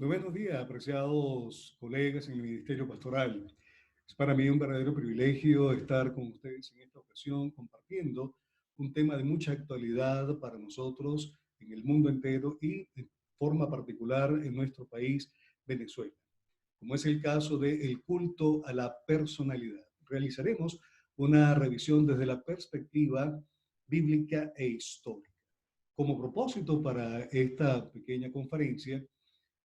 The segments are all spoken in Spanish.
Muy buenos días, apreciados colegas en el Ministerio Pastoral. Es para mí un verdadero privilegio estar con ustedes en esta ocasión compartiendo un tema de mucha actualidad para nosotros en el mundo entero y de forma particular en nuestro país, Venezuela, como es el caso del culto a la personalidad. Realizaremos una revisión desde la perspectiva bíblica e histórica. Como propósito para esta pequeña conferencia,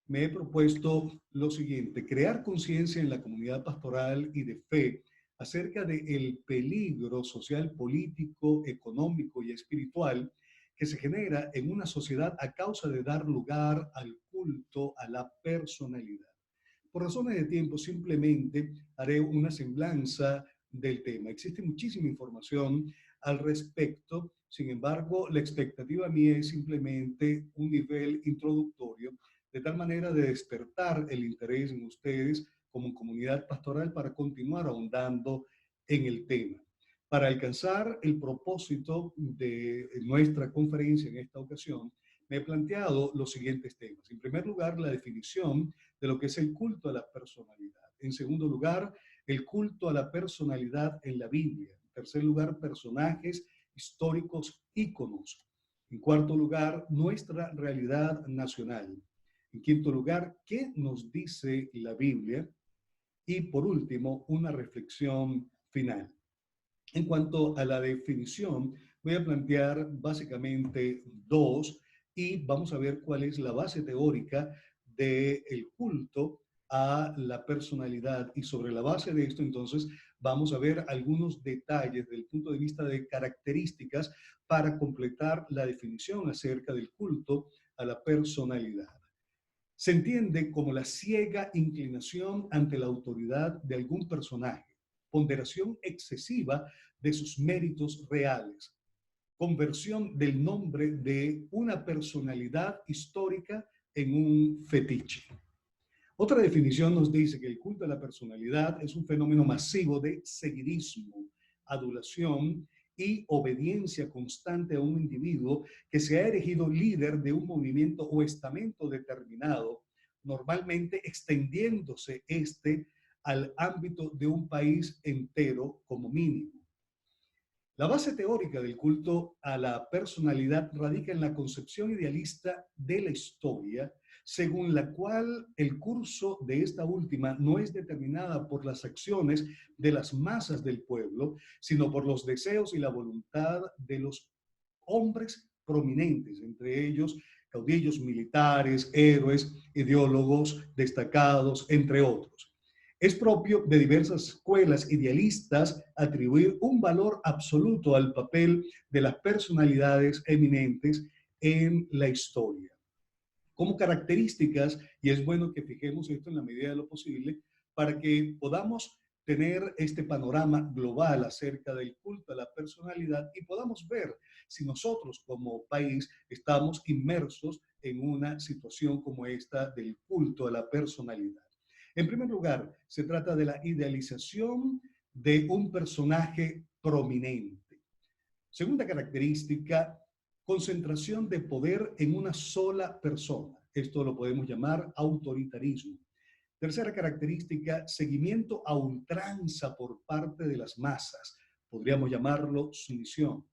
me he propuesto lo siguiente: crear conciencia en la comunidad pastoral y de fe acerca del peligro social, político, económico y espiritual que se genera en una sociedad a causa de dar lugar al culto a la personalidad. Por razones de tiempo, simplemente haré una semblanza del tema. Existe muchísima información al respecto. Sin embargo, la expectativa mía es simplemente un nivel introductorio, de tal manera de despertar el interés en ustedes como comunidad pastoral para continuar ahondando en el tema. Para alcanzar el propósito de nuestra conferencia en esta ocasión, me he planteado los siguientes temas. En primer lugar, la definición de lo que es el culto a la personalidad. En segundo lugar, el culto a la personalidad en la Biblia. En tercer lugar, personajes históricos, íconos. En cuarto lugar, nuestra realidad nacional. En quinto lugar, ¿qué nos dice la Biblia? Y por último, una reflexión final. En cuanto a la definición, voy a plantear básicamente dos y vamos a ver cuál es la base teórica del culto a la personalidad. Y sobre la base de esto, entonces, vamos a ver algunos detalles del punto de vista de características para completar la definición acerca del culto a la personalidad. Se entiende como la ciega inclinación ante la autoridad de algún personaje, ponderación excesiva de sus méritos reales, conversión del nombre de una personalidad histórica en un fetiche. Otra definición nos dice que el culto a la personalidad es un fenómeno masivo de seguidismo, adulación y obediencia constante a un individuo que se ha erigido líder de un movimiento o estamento determinado, normalmente extendiéndose al ámbito de un país entero como mínimo. La base teórica del culto a la personalidad radica en la concepción idealista de la historia, según la cual el curso de esta última no es determinada por las acciones de las masas del pueblo, sino por los deseos y la voluntad de los hombres prominentes, entre ellos caudillos militares, héroes, ideólogos destacados, entre otros. Es propio de diversas escuelas idealistas atribuir un valor absoluto al papel de las personalidades eminentes en la historia. Como características, y es bueno que fijemos esto en la medida de lo posible, para que podamos tener este panorama global acerca del culto a la personalidad y podamos ver si nosotros como país estamos inmersos en una situación como esta del culto a la personalidad. En primer lugar, se trata de la idealización de un personaje prominente. Segunda característica, concentración de poder en una sola persona. Esto lo podemos llamar autoritarismo. Tercera característica, seguimiento a ultranza por parte de las masas. Podríamos llamarlo sumisión.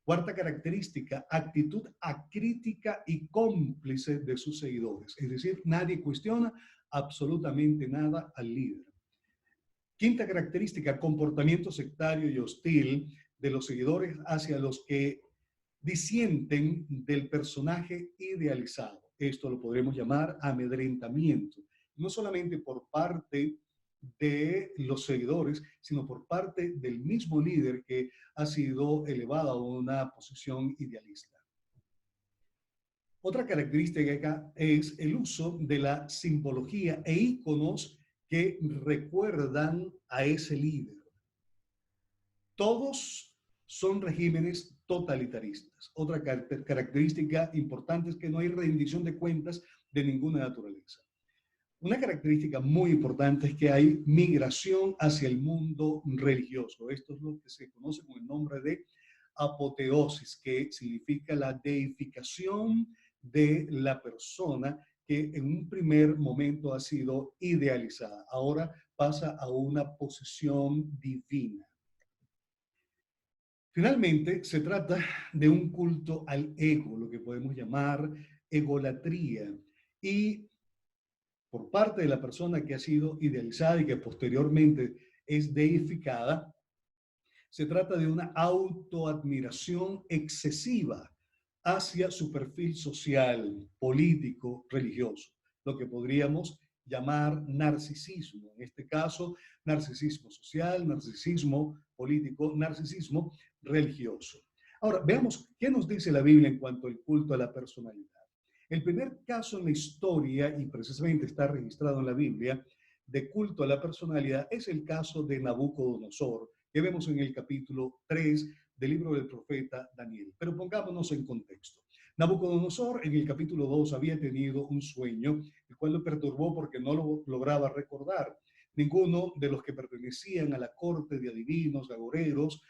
Cuarta característica, actitud acrítica y cómplice de sus seguidores. Es decir, nadie cuestiona absolutamente nada al líder. Quinta característica, comportamiento sectario y hostil de los seguidores hacia los que disienten del personaje idealizado. Esto lo podremos llamar amedrentamiento, no solamente por parte de los seguidores, sino por parte del mismo líder que ha sido elevado a una posición idealista. Otra característica es el uso de la simbología e íconos que recuerdan a ese líder. Todos son regímenes totalitaristas. Otra característica importante es que no hay rendición de cuentas de ninguna naturaleza. Una característica muy importante es que hay migración hacia el mundo religioso. Esto es lo que se conoce con el nombre de apoteosis, que significa la deificación de la persona que en un primer momento ha sido idealizada. Ahora pasa a una posición divina. Finalmente, se trata de un culto al ego, lo que podemos llamar egolatría. Y por parte de la persona que ha sido idealizada y que posteriormente es deificada, se trata de una autoadmiración excesiva hacia su perfil social, político, religioso, lo que podríamos llamar narcisismo. En este caso, narcisismo social, narcisismo político, narcisismo religioso. Ahora, veamos qué nos dice la Biblia en cuanto al culto a la personalidad. El primer caso en la historia, y precisamente está registrado en la Biblia, de culto a la personalidad es el caso de Nabucodonosor, que vemos en el capítulo 3 del libro del profeta Daniel. Pero pongámonos en contexto. Nabucodonosor en el capítulo 2 había tenido un sueño, el cual lo perturbó porque no lo lograba recordar. Ninguno de los que pertenecían a la corte de adivinos, agoreros,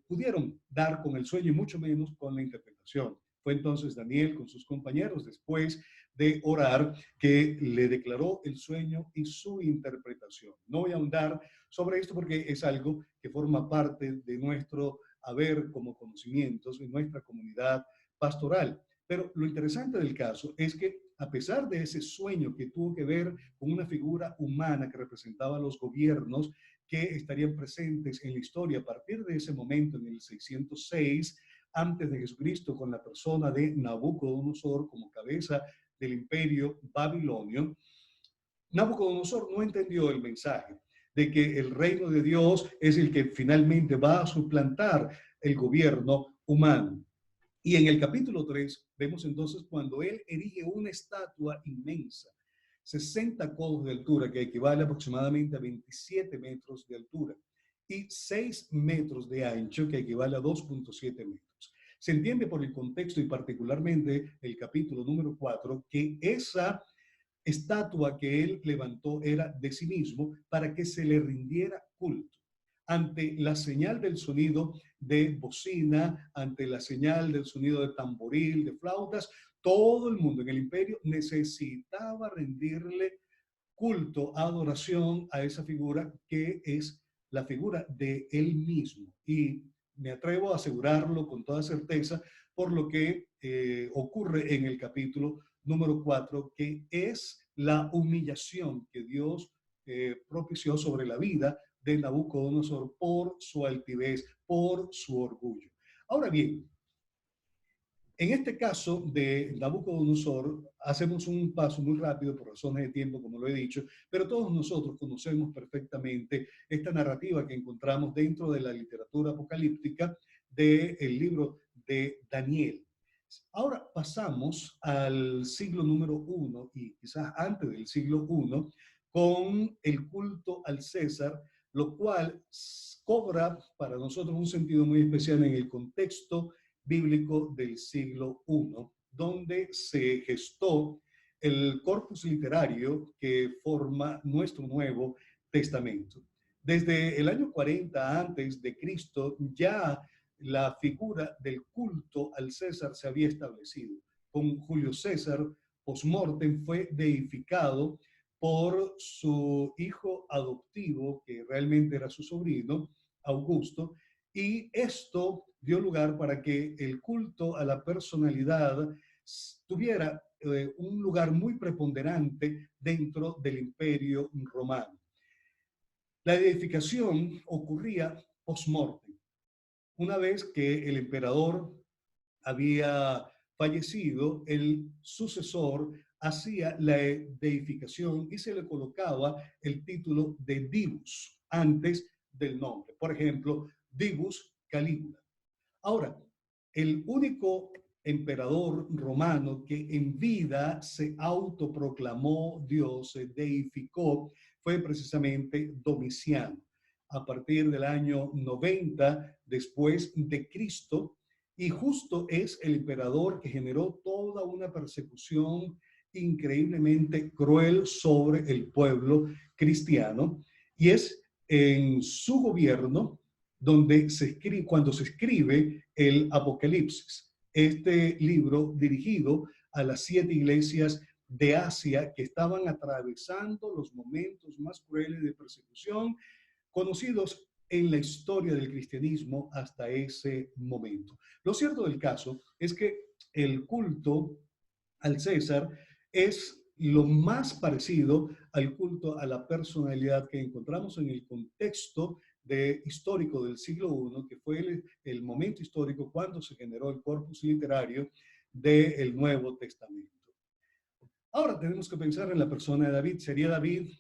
pudieron dar con el sueño y mucho menos con la interpretación. Fue entonces Daniel con sus compañeros, después de orar, que le declaró el sueño y su interpretación. No voy a ahondar sobre esto porque es algo que forma parte de nuestro haber como conocimientos en nuestra comunidad pastoral. Pero lo interesante del caso es que a pesar de ese sueño que tuvo que ver con una figura humana que representaba a los gobiernos que estarían presentes en la historia a partir de ese momento, en el 606 antes de Jesucristo, con la persona de Nabucodonosor como cabeza del imperio babilonio, Nabucodonosor no entendió el mensaje de que el reino de Dios es el que finalmente va a suplantar el gobierno humano. Y en el capítulo 3 vemos entonces cuando él erige una estatua inmensa, 60 codos de altura, que equivale aproximadamente a 27 metros de altura, y 6 metros de ancho, que equivale a 2.7 metros. Se entiende por el contexto y particularmente el capítulo número 4 que esa estatua que él levantó era de sí mismo para que se le rindiera culto. Ante la señal del sonido de bocina, ante la señal del sonido de tamboril, de flautas, todo el mundo en el imperio necesitaba rendirle culto, adoración a esa figura que es la figura de él mismo. Y me atrevo a asegurarlo con toda certeza por lo que ocurre en el capítulo número 4, que es la humillación que Dios propició sobre la vida de Nabucodonosor por su altivez, por su orgullo. Ahora bien, en este caso de Nabucodonosor, hacemos un paso muy rápido por razones de tiempo, como lo he dicho, pero todos nosotros conocemos perfectamente esta narrativa que encontramos dentro de la literatura apocalíptica del libro de Daniel. Ahora pasamos al siglo número 1 y quizás antes del siglo 1 con el culto al César, lo cual cobra para nosotros un sentido muy especial en el contexto bíblico del siglo I, donde se gestó el corpus literario que forma nuestro Nuevo Testamento. Desde el año 40 antes de Cristo ya la figura del culto al César se había establecido. Con Julio César, post-mortem, fue deificado por su hijo adoptivo, que realmente era su sobrino, Augusto, y esto dio lugar para que el culto a la personalidad tuviera un lugar muy preponderante dentro del Imperio Romano. La edificación ocurría post-mortem. Una vez que el emperador había fallecido, el sucesor hacía la deificación y se le colocaba el título de divus antes del nombre. Por ejemplo, divus Calígula. Ahora, el único emperador romano que en vida se autoproclamó Dios, se deificó, fue precisamente Domiciano. A partir del año 90 después de Cristo, y justo es el emperador que generó toda una persecución increíblemente cruel sobre el pueblo cristiano, y es en su gobierno donde se escribe, cuando se escribe el Apocalipsis, este libro dirigido a las 7 iglesias de Asia que estaban atravesando los momentos más crueles de persecución conocidos en la historia del cristianismo hasta ese momento. Lo cierto del caso es que el culto al César es lo más parecido al culto a la personalidad que encontramos en el contexto histórico del siglo I, que fue el momento histórico cuando se generó el corpus literario del Nuevo Testamento. Ahora tenemos que pensar en la persona de David. ¿Sería David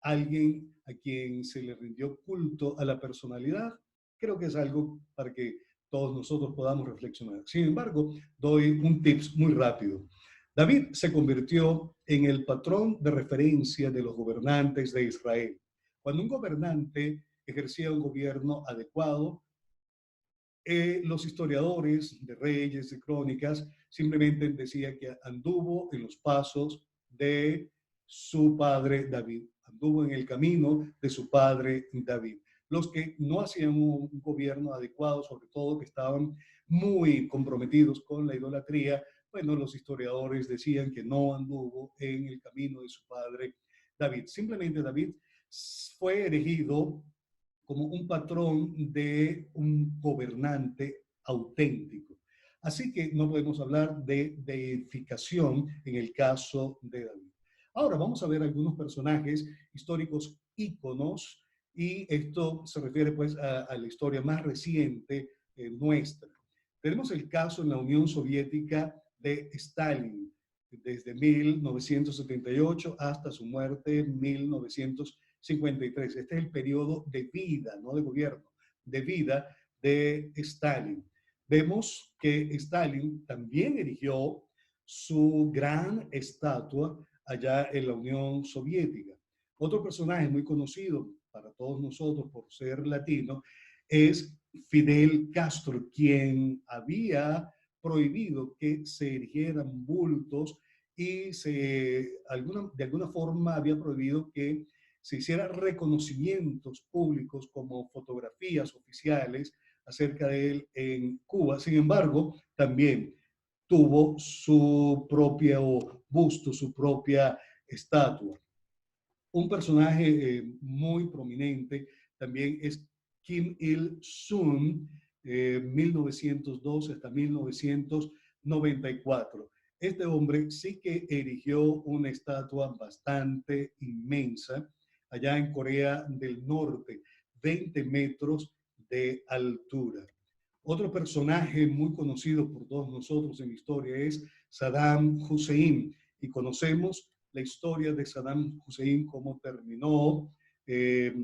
alguien a quien se le rindió culto a la personalidad? Creo que es algo para que todos nosotros podamos reflexionar. Sin embargo, doy un tips muy rápido. David se convirtió en el patrón de referencia de los gobernantes de Israel. Cuando un gobernante ejercía un gobierno adecuado, los historiadores de Reyes, de Crónicas, simplemente decían que anduvo en los pasos de su padre David, anduvo en el camino de su padre David. Los que no hacían un gobierno adecuado, sobre todo que estaban muy comprometidos con la idolatría, bueno, los historiadores decían que no anduvo en el camino de su padre David. Simplemente David fue elegido como un patrón de un gobernante auténtico. Así que no podemos hablar de deificación en el caso de David. Ahora vamos a ver algunos personajes históricos íconos, y esto se refiere pues a la historia más reciente nuestra. Tenemos el caso en la Unión Soviética de Stalin, desde 1978 hasta su muerte en 1953. Este es el periodo de vida, no de gobierno, de vida de Stalin. Vemos que Stalin también erigió su gran estatua allá en la Unión Soviética. Otro personaje muy conocido para todos nosotros por ser latino es Fidel Castro, quien había prohibido que se erigieran bultos y de alguna forma había prohibido que se hicieran reconocimientos públicos como fotografías oficiales acerca de él en Cuba. Sin embargo, también tuvo su propio busto, su propia estatua. Un personaje muy prominente también es Kim Il-sung, 1912 hasta 1994. Este hombre sí que erigió una estatua bastante inmensa allá en Corea del Norte, 20 metros de altura. Otro personaje muy conocido por todos nosotros en la historia es Saddam Hussein, y conocemos la historia de Saddam Hussein, cómo terminó eh,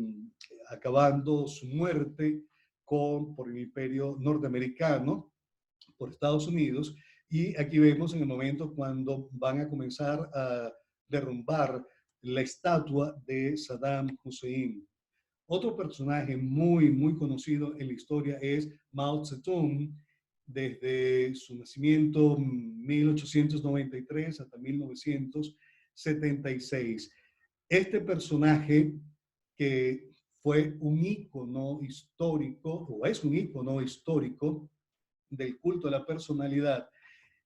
acabando su muerte por el imperio norteamericano, por Estados Unidos, y aquí vemos en el momento cuando van a comenzar a derrumbar la estatua de Saddam Hussein. Otro personaje muy conocido en la historia es Mao Zedong, desde su nacimiento en 1893 hasta 1976. Este personaje, que fue un ícono histórico, o es un ícono histórico del culto a la personalidad,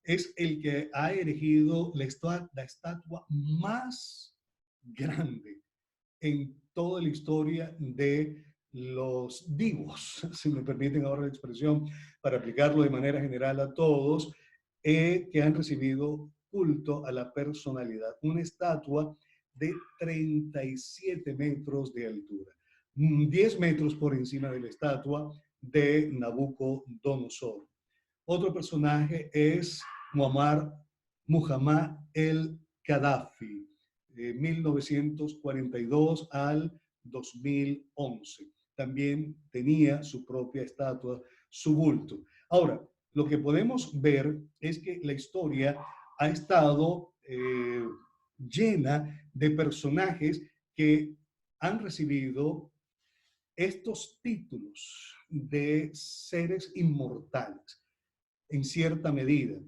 es el que ha erigido la estatua más grande en toda la historia de los divos, si me permiten ahora la expresión, para aplicarlo de manera general a todos, que han recibido culto a la personalidad. Una estatua de 37 metros de altura, 10 metros por encima de la estatua de Nabucodonosor. Otro personaje es Muhammad el-Gaddafi, 1942 al 2011. También tenía su propia estatua, su bulto. Ahora, lo que podemos ver es que la historia ha estado llena de personajes que han recibido estos títulos de seres inmortales en cierta medida,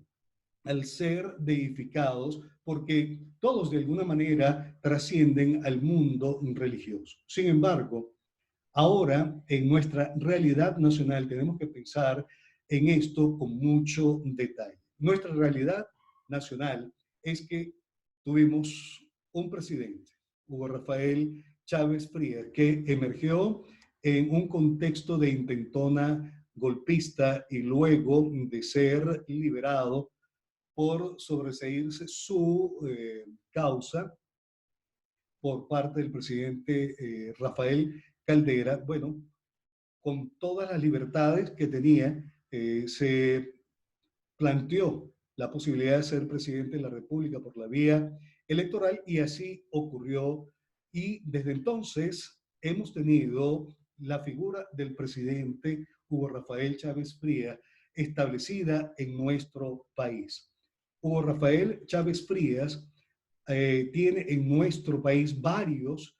al ser deificados, porque todos de alguna manera trascienden al mundo religioso. Sin embargo, ahora en nuestra realidad nacional tenemos que pensar en esto con mucho detalle. Nuestra realidad nacional es que tuvimos un presidente, Hugo Rafael Chávez Frías, que emergió en un contexto de intentona golpista y luego de ser liberado por sobreseírse su causa por parte del presidente Rafael Caldera, bueno, con todas las libertades que tenía, se planteó la posibilidad de ser presidente de la República por la vía electoral y así ocurrió. Y desde entonces hemos tenido la figura del presidente Hugo Rafael Chávez Frías establecida en nuestro país. Hugo Rafael Chávez Frías tiene en nuestro país varios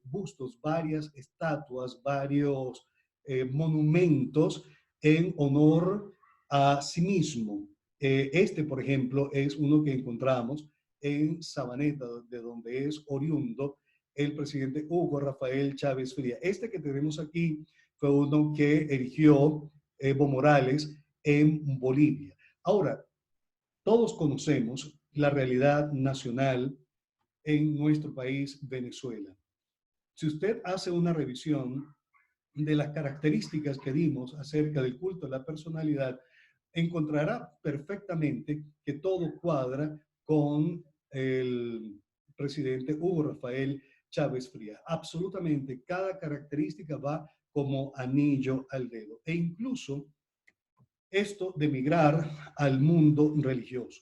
bustos, varias estatuas, varios monumentos en honor a sí mismo. Este, por ejemplo, es uno que encontramos en Sabaneta, de donde es oriundo el presidente Hugo Rafael Chávez Frías. Este que tenemos aquí fue uno que erigió Evo Morales en Bolivia. Ahora, todos conocemos la realidad nacional en nuestro país, Venezuela. Si usted hace una revisión de las características que dimos acerca del culto a la personalidad, encontrará perfectamente que todo cuadra con el presidente Hugo Rafael Chávez Frías. Absolutamente cada característica va como anillo al dedo. E incluso esto de migrar al mundo religioso.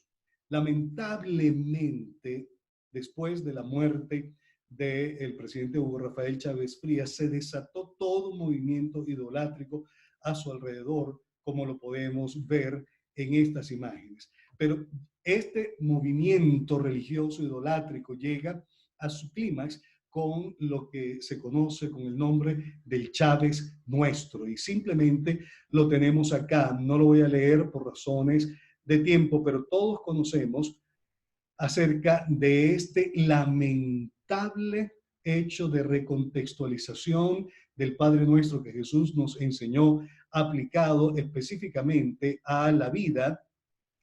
Lamentablemente, después de la muerte del presidente Hugo Rafael Chávez Frías, se desató todo un movimiento idolátrico a su alrededor, como lo podemos ver en estas imágenes. Pero este movimiento religioso idolátrico llega a su clímax con lo que se conoce con el nombre del Chávez Nuestro. Y simplemente lo tenemos acá. No lo voy a leer por razones de tiempo, pero todos conocemos acerca de este lamentable hecho de recontextualización del Padre Nuestro que Jesús nos enseñó, aplicado específicamente a la vida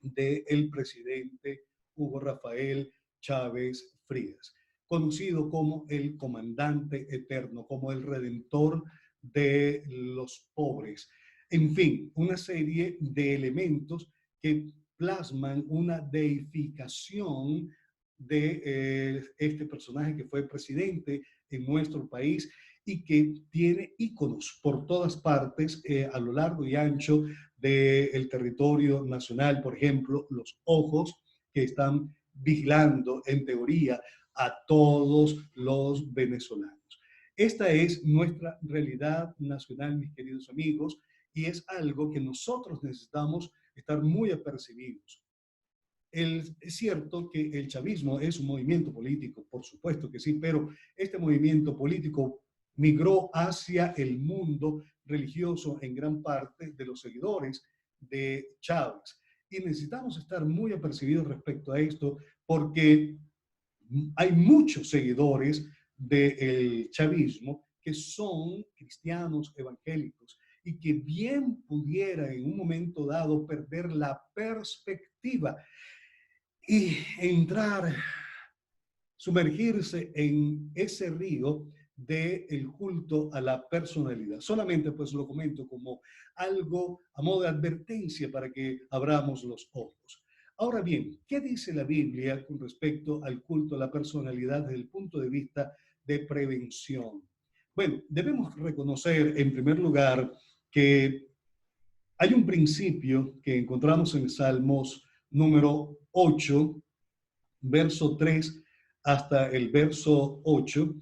del presidente Hugo Rafael Chávez Frías, conocido como el comandante eterno, como el redentor de los pobres. En fin, una serie de elementos que plasman una deificación de este personaje que fue presidente en nuestro país y que tiene íconos por todas partes a lo largo y ancho del territorio nacional. Por ejemplo, los ojos que están vigilando, en teoría, a todos los venezolanos. Esta es nuestra realidad nacional, mis queridos amigos, y es algo que nosotros necesitamos estar muy apercibidos. Es cierto que el chavismo es un movimiento político, por supuesto que sí, pero este movimiento político migró hacia el mundo religioso en gran parte de los seguidores de Chávez. Y necesitamos estar muy apercibidos respecto a esto porque hay muchos seguidores del chavismo que son cristianos evangélicos y que bien pudiera en un momento dado perder la perspectiva y entrar, sumergirse en ese río del culto a la personalidad. Solamente pues lo comento como algo a modo de advertencia para que abramos los ojos. Ahora bien, ¿qué dice la Biblia con respecto al culto a la personalidad desde el punto de vista de prevención? Bueno, debemos reconocer en primer lugar que hay un principio que encontramos en Salmos número 8, verso 3 hasta el verso 8,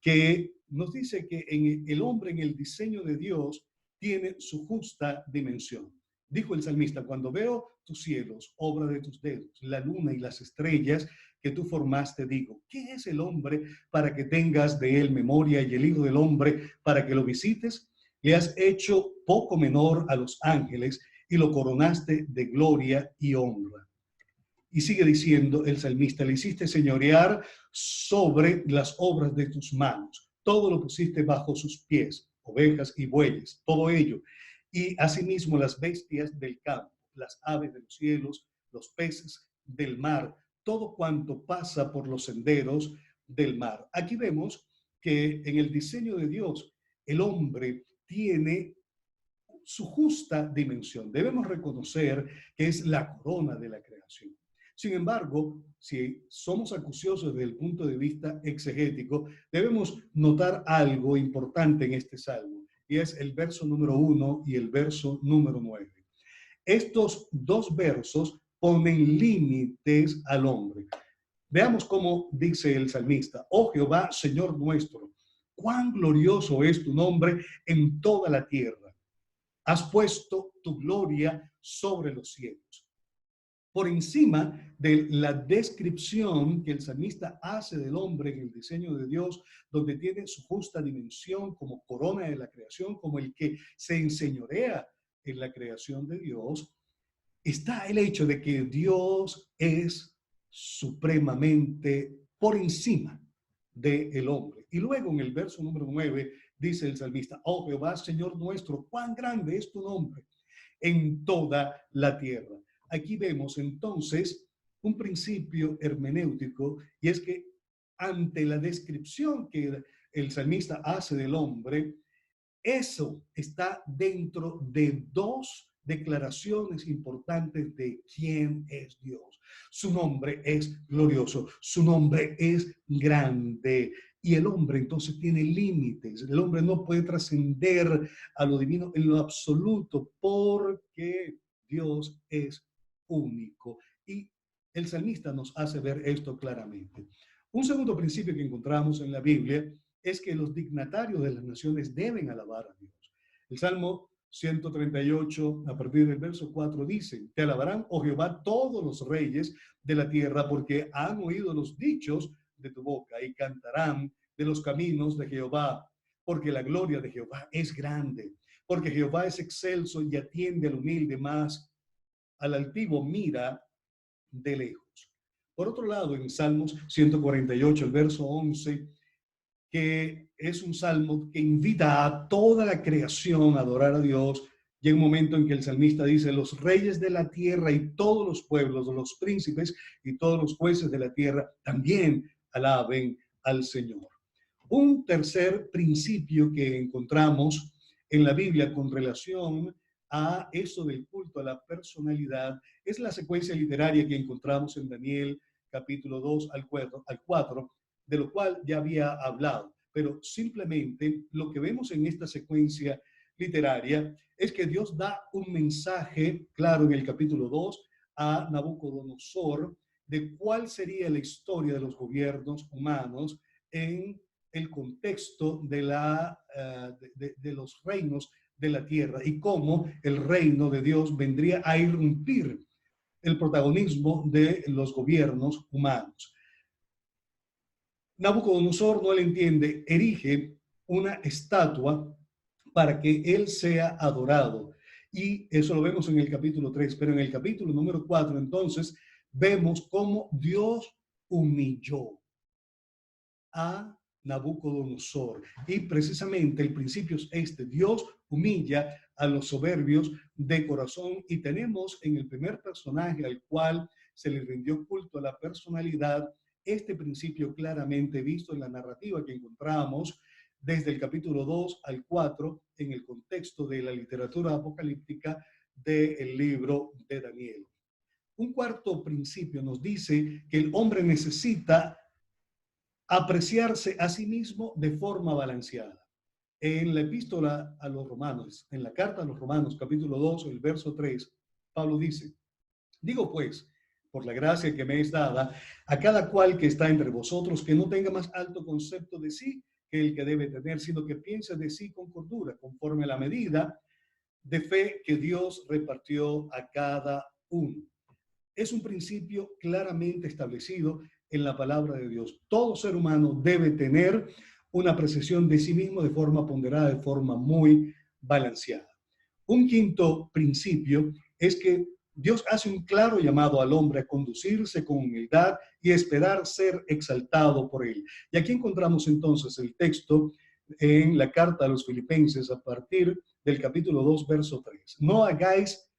que nos dice que el hombre en el diseño de Dios tiene su justa dimensión. Dijo el salmista, cuando veo tus cielos, obra de tus dedos, la luna y las estrellas que tú formaste, digo, ¿qué es el hombre para que tengas de él memoria y el hijo del hombre para que lo visites? Le has hecho poco menor a los ángeles y lo coronaste de gloria y honra. Y sigue diciendo el salmista, le hiciste señorear sobre las obras de tus manos. Todo lo pusiste bajo sus pies, ovejas y bueyes, todo ello. Y asimismo las bestias del campo, las aves de los cielos, los peces del mar, todo cuanto pasa por los senderos del mar. Aquí vemos que en el diseño de Dios, el hombre tiene su justa dimensión. Debemos reconocer que es la corona de la creación. Sin embargo, si somos acuciosos desde el punto de vista exegético, debemos notar algo importante en este salmo, y es el verso número 1 y el verso número 9. Estos dos versos ponen límites al hombre. Veamos cómo dice el salmista: oh Jehová, Señor nuestro, cuán glorioso es tu nombre en toda la tierra. Has puesto tu gloria sobre los cielos. Por encima de la descripción que el salmista hace del hombre en el diseño de Dios, donde tiene su justa dimensión como corona de la creación, como el que se enseñorea en la creación de Dios, está el hecho de que Dios es supremamente por encima del hombre. Y luego en el verso número 9 dice el salmista: oh Jehová, Señor nuestro, cuán grande es tu nombre en toda la tierra. Aquí vemos entonces un principio hermenéutico, y es que ante la descripción que el salmista hace del hombre, eso está dentro de dos declaraciones importantes de quién es Dios. Su nombre es glorioso, su nombre es grande, y el hombre entonces tiene límites. El hombre no puede trascender a lo divino en lo absoluto, porque Dios es único. Y el salmista nos hace ver esto claramente. Un segundo principio que encontramos en la Biblia es que los dignatarios de las naciones deben alabar a Dios. El Salmo 138, a partir del verso 4, dice: te alabarán, oh Jehová, todos los reyes de la tierra, porque han oído los dichos de tu boca, y cantarán de los caminos de Jehová, porque la gloria de Jehová es grande, porque Jehová es excelso y atiende al humilde, más al altivo mira de lejos. Por otro lado, en Salmos 148, el verso 11, que es un salmo que invita a toda la creación a adorar a Dios. Llega un momento en que el salmista dice: los reyes de la tierra y todos los pueblos, los príncipes y todos los jueces de la tierra también alaben al Señor. Un tercer principio que encontramos en la Biblia con relación a eso del culto a la personalidad es la secuencia literaria que encontramos en Daniel capítulo 2 al 4, de lo cual ya había hablado. Pero simplemente lo que vemos en esta secuencia literaria es que Dios da un mensaje claro en el capítulo 2 a Nabucodonosor de cuál sería la historia de los gobiernos humanos en el contexto de los reinos de la tierra, y cómo el reino de Dios vendría a irrumpir el protagonismo de los gobiernos humanos. Nabucodonosor no le entiende, erige una estatua para que él sea adorado. Y eso lo vemos en el capítulo 3, pero en el capítulo número 4, entonces, vemos cómo Dios humilló a Nabucodonosor. Y precisamente el principio es este: Dios humilla a los soberbios de corazón, y tenemos en el primer personaje al cual se le rindió culto a la personalidad este principio claramente visto en la narrativa que encontramos desde el capítulo 2 al 4 en el contexto de la literatura apocalíptica del libro de Daniel. Un cuarto principio nos dice que el hombre necesita apreciarse a sí mismo de forma balanceada. En la epístola a los romanos, en la carta a los romanos, capítulo 2, el verso 3, Pablo dice: digo pues, por la gracia que me es dada, a cada cual que está entre vosotros, que no tenga más alto concepto de sí que el que debe tener, sino que piense de sí con cordura, conforme a la medida de fe que Dios repartió a cada uno. Es un principio claramente establecido en la palabra de Dios. Todo ser humano debe tener una apreciación de sí mismo de forma ponderada, de forma muy balanceada. Un quinto principio es que Dios hace un claro llamado al hombre a conducirse con humildad y esperar ser exaltado por él. Y aquí encontramos entonces el texto en la carta a los Filipenses a partir del capítulo 2, verso 3. No hagáis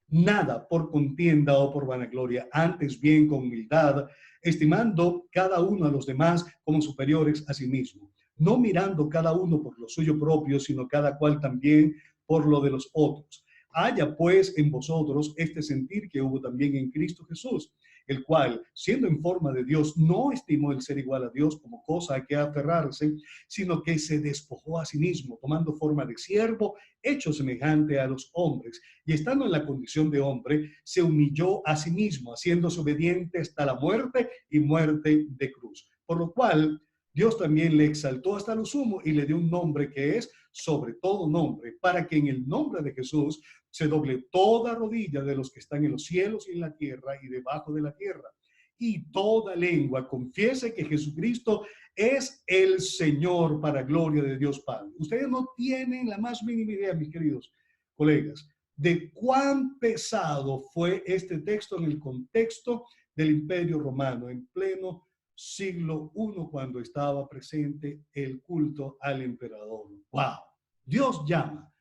nada por contienda o por vanagloria, antes bien con humildad, estimando cada uno a los demás como superiores a sí mismo, no mirando cada uno por lo suyo propio, sino cada cual también por lo de los otros. Haya pues en vosotros este sentir que hubo también en Cristo Jesús, el cual, siendo en forma de Dios, no estimó el ser igual a Dios como cosa a que aferrarse, sino que se despojó a sí mismo, tomando forma de siervo, hecho semejante a los hombres, y estando en la condición de hombre, se humilló a sí mismo, haciéndose obediente hasta la muerte y muerte de cruz. Por lo cual, Dios también le exaltó hasta lo sumo y le dio un nombre que es sobre todo nombre, para que en el nombre de Jesús se doble toda rodilla de los que están en los cielos y en la tierra y debajo de la tierra, y toda lengua confiese que Jesucristo es el Señor, para gloria de Dios Padre. Ustedes no tienen la más mínima idea, mis queridos colegas, de cuán pesado fue este texto en el contexto del Imperio Romano, en pleno siglo I, cuando estaba presente el culto al emperador. ¡Wow! Dios llama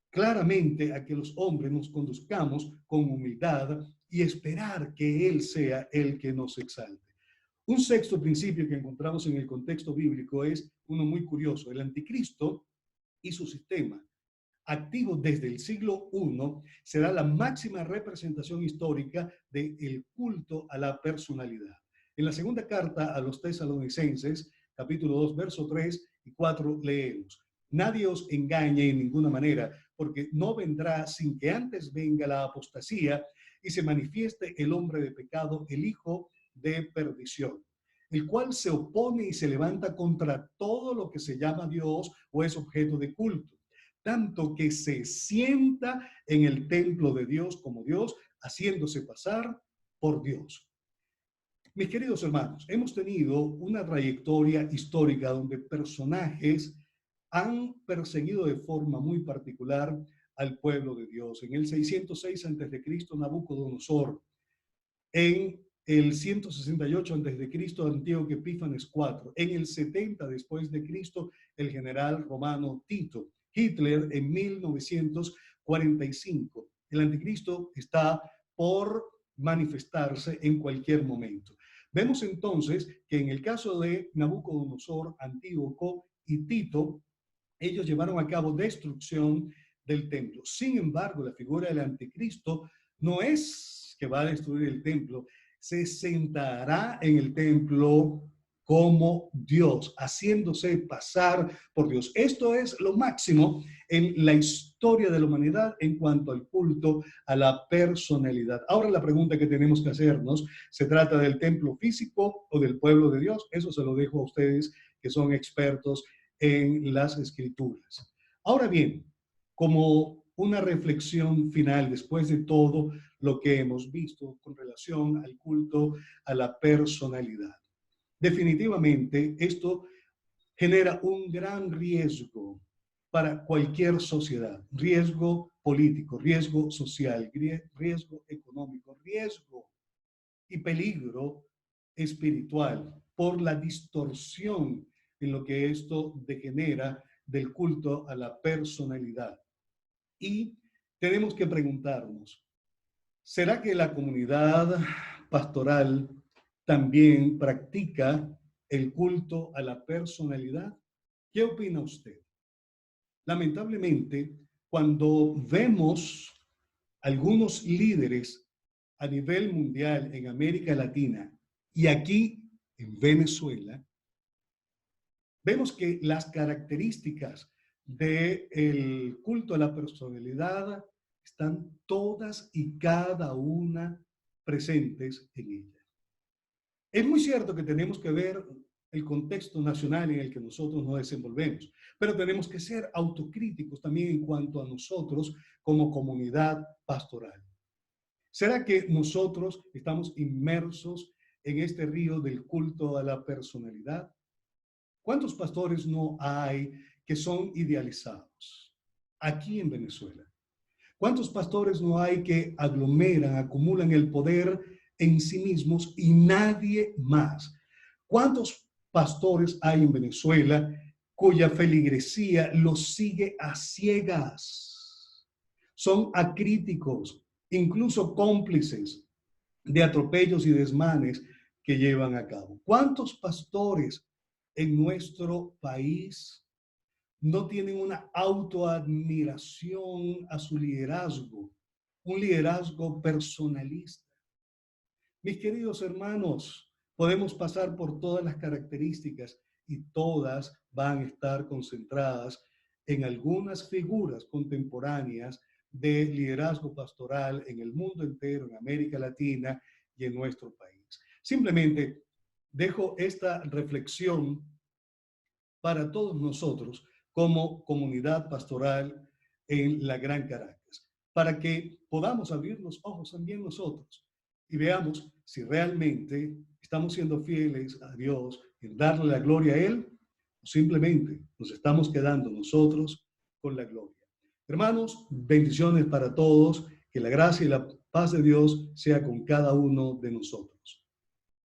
claramente a que los hombres nos conduzcamos con humildad y esperar que Él sea el que nos exalte. Un sexto principio que encontramos en el contexto bíblico es uno muy curioso. El anticristo y su sistema, activo desde el siglo I, será la máxima representación histórica del culto a la personalidad. En la segunda carta a los tesalonicenses, capítulo 2, verso 3 y 4, leemos: nadie os engañe en ninguna manera, porque no vendrá sin que antes venga la apostasía y se manifieste el hombre de pecado, el hijo de perdición, el cual se opone y se levanta contra todo lo que se llama Dios o es objeto de culto, tanto que se sienta en el templo de Dios como Dios, haciéndose pasar por Dios. Mis queridos hermanos, hemos tenido una trayectoria histórica donde personajes han perseguido de forma muy particular al pueblo de Dios. En el 606 a.C., Nabucodonosor. En el 168 a.C., Antíoco Epífanes IV. En el 70 después de Cristo, el general romano Tito. Hitler en 1945. El anticristo está por manifestarse en cualquier momento. Vemos entonces que en el caso de Nabucodonosor, Antíoco y Tito, ellos llevaron a cabo destrucción del templo. Sin embargo, la figura del anticristo no es que va a destruir el templo, se sentará en el templo como Dios, haciéndose pasar por Dios. Esto es lo máximo en la historia de la humanidad en cuanto al culto a la personalidad. Ahora la pregunta que tenemos que hacernos, ¿se trata del templo físico o del pueblo de Dios? Eso se lo dejo a ustedes que son expertos en las escrituras. Ahora bien, como una reflexión final después de todo lo que hemos visto con relación al culto a la personalidad. Definitivamente, esto genera un gran riesgo para cualquier sociedad, riesgo político, riesgo social, riesgo económico, riesgo y peligro espiritual por la distorsión en lo que esto degenera del culto a la personalidad. Y tenemos que preguntarnos, ¿será que la comunidad pastoral también practica el culto a la personalidad? ¿Qué opina usted? Lamentablemente, cuando vemos algunos líderes a nivel mundial en América Latina y aquí en Venezuela, vemos que las características del culto a la personalidad están todas y cada una presentes en ella. Es muy cierto que tenemos que ver el contexto nacional en el que nosotros nos desenvolvemos, pero tenemos que ser autocríticos también en cuanto a nosotros como comunidad pastoral. ¿Será que nosotros estamos inmersos en este río del culto a la personalidad? ¿Cuántos pastores no hay que son idealizados aquí en Venezuela? ¿Cuántos pastores no hay que aglomeran, acumulan el poder en sí mismos y nadie más? ¿Cuántos pastores hay en Venezuela cuya feligresía los sigue a ciegas? son acríticos, incluso cómplices de atropellos y desmanes que llevan a cabo. ¿Cuántos pastores en nuestro país no tienen una autoadmiración a su liderazgo, un liderazgo personalista? Mis queridos hermanos, podemos pasar por todas las características y todas van a estar concentradas en algunas figuras contemporáneas de liderazgo pastoral en el mundo entero, en América Latina y en nuestro país. Simplemente dejo esta reflexión para todos nosotros como comunidad pastoral en la Gran Caracas, para que podamos abrir los ojos también nosotros y veamos si realmente estamos siendo fieles a Dios en darle la gloria a Él o simplemente nos estamos quedando nosotros con la gloria. Hermanos, bendiciones para todos, que la gracia y la paz de Dios sea con cada uno de nosotros.